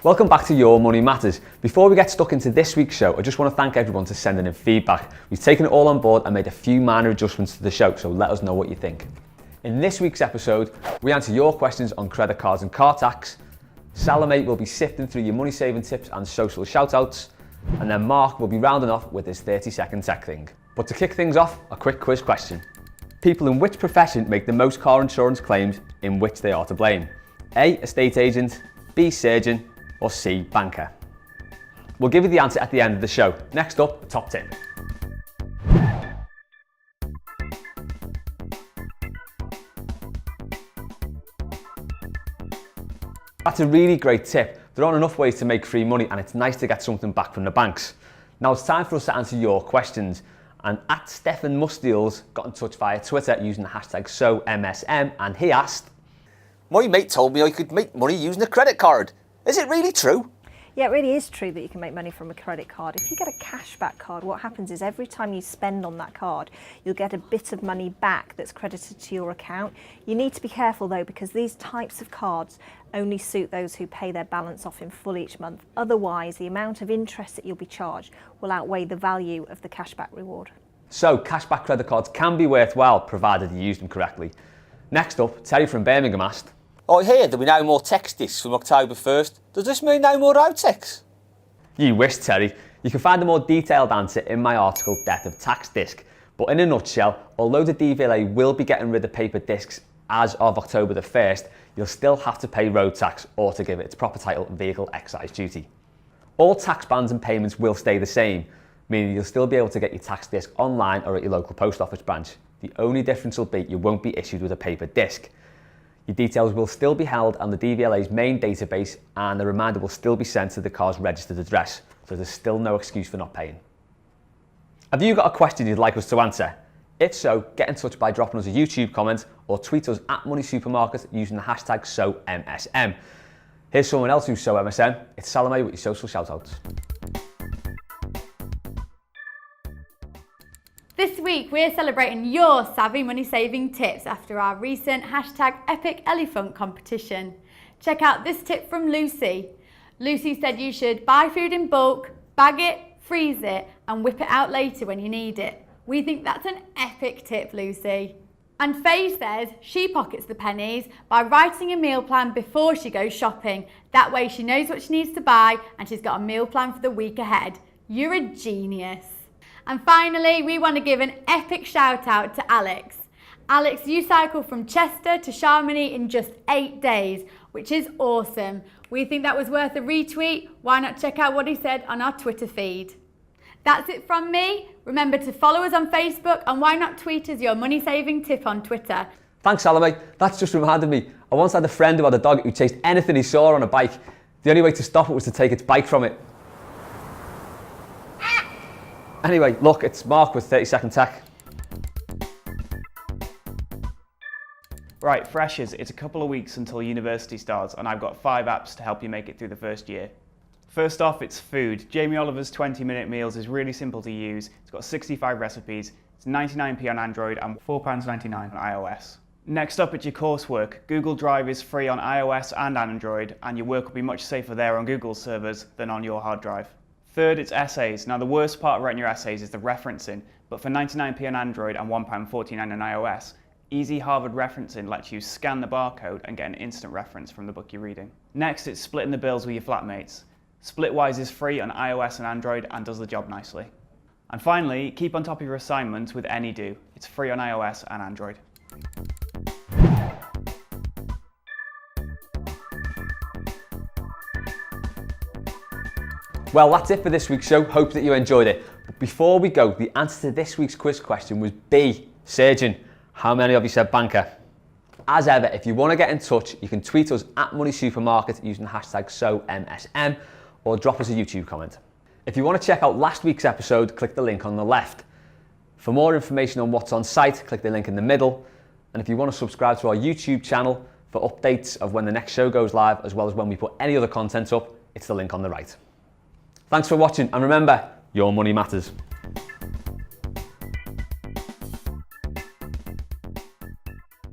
Welcome back to Your Money Matters. Before we get stuck into this week's show, I just want to thank everyone for sending in feedback. We've taken it all on board and made a few minor adjustments to the show, so let us know what you think. In this week's episode, we answer your questions on credit cards and car tax. Salome will be sifting through your money saving tips and social shout-outs, and then Mark will be rounding off with his 30-second tech thing. But to kick things off, a quick quiz question. People in which profession make the most car insurance claims in which they are to blame? A, estate agent, B, surgeon, or C, banker? We'll give you the answer at the end of the show. Next up, top tip. That's a really great tip. There aren't enough ways to make free money and it's nice to get something back from the banks. Now it's time for us to answer your questions. And at Stefan Mustiels got in touch via Twitter using the hashtag SoMSM, and he asked, "My mate told me I could make money using a credit card. Is it really true?" Yeah, it really is true that you can make money from a credit card. If you get a cashback card, what happens is every time you spend on that card, you'll get a bit of money back that's credited to your account. You need to be careful though, because these types of cards only suit those who pay their balance off in full each month. Otherwise, the amount of interest that you'll be charged will outweigh the value of the cashback reward. So cashback credit cards can be worthwhile provided you use them correctly. Next up, Terry from Birmingham asked, "I hear there'll be no more text discs from October 1st. Does this mean no more outtakes?" You wish, Terry. You can find a more detailed answer in my article, Death of Tax Disc. But in a nutshell, although the DVLA will be getting rid of paper discs as of October the 1st, you'll still have to pay road tax, or to give it its proper title, vehicle excise duty. All tax bands and payments will stay the same, meaning you'll still be able to get your tax disc online or at your local post office branch. The only difference will be you won't be issued with a paper disc. Your details will still be held on the DVLA's main database, and the reminder will still be sent to the car's registered address, so there's still no excuse for not paying. Have you got a question you'd like us to answer? If so, get in touch by dropping us a YouTube comment or tweet us at Money Supermarket using the hashtag SoMSM. Here's someone else who's SoMSM. It's Salome with your social shoutouts. This week we're celebrating your savvy money saving tips after our recent hashtag Epic Elephant competition. Check out this tip from Lucy. Lucy said you should buy food in bulk, bag it, freeze it and whip it out later when you need it. We think that's an epic tip, Lucy. And Faye says she pockets the pennies by writing a meal plan before she goes shopping. That way she knows what she needs to buy and she's got a meal plan for the week ahead. You're a genius. And finally, we want to give an epic shout out to Alex. Alex, you cycled from Chester to Chamonix in just 8 days, which is awesome. We think that was worth a retweet. Why not check out what he said on our Twitter feed? That's it from me. Remember to follow us on Facebook, and why not tweet us your money saving tip on Twitter. Thanks, Salome. That's just reminded me. I once had a friend who had a dog who chased anything he saw on a bike. The only way to stop it was to take its bike from it. Anyway, look, it's Mark with 30-second tech. Right, freshers, it's a couple of weeks until university starts and I've got 5 apps to help you make it through the first year. First off, it's food. Jamie Oliver's 20-minute meals is really simple to use. It's got 65 recipes. It's 99p on Android and £4.99 on iOS. Next up, it's your coursework. Google Drive is free on iOS and Android, and your work will be much safer there on Google's servers than on your hard drive. Third, it's essays. Now the worst part of writing your essays is the referencing, but for 99p on Android and £1.49 on iOS, Easy Harvard Referencing lets you scan the barcode and get an instant reference from the book you're reading. Next, it's splitting the bills with your flatmates. Splitwise is free on iOS and Android and does the job nicely. And finally, keep on top of your assignments with AnyDo. It's free on iOS and Android. Well, that's it for this week's show. Hope that you enjoyed it. But before we go, the answer to this week's quiz question was B, surgeon. How many of you said banker? As ever, if you want to get in touch, you can tweet us at Money Supermarket using the hashtag SoMSM or drop us a YouTube comment. If you want to check out last week's episode, click the link on the left. For more information on what's on site, click the link in the middle. And if you want to subscribe to our YouTube channel for updates of when the next show goes live, as well as when we put any other content up, it's the link on the right. Thanks for watching, and remember, your money matters.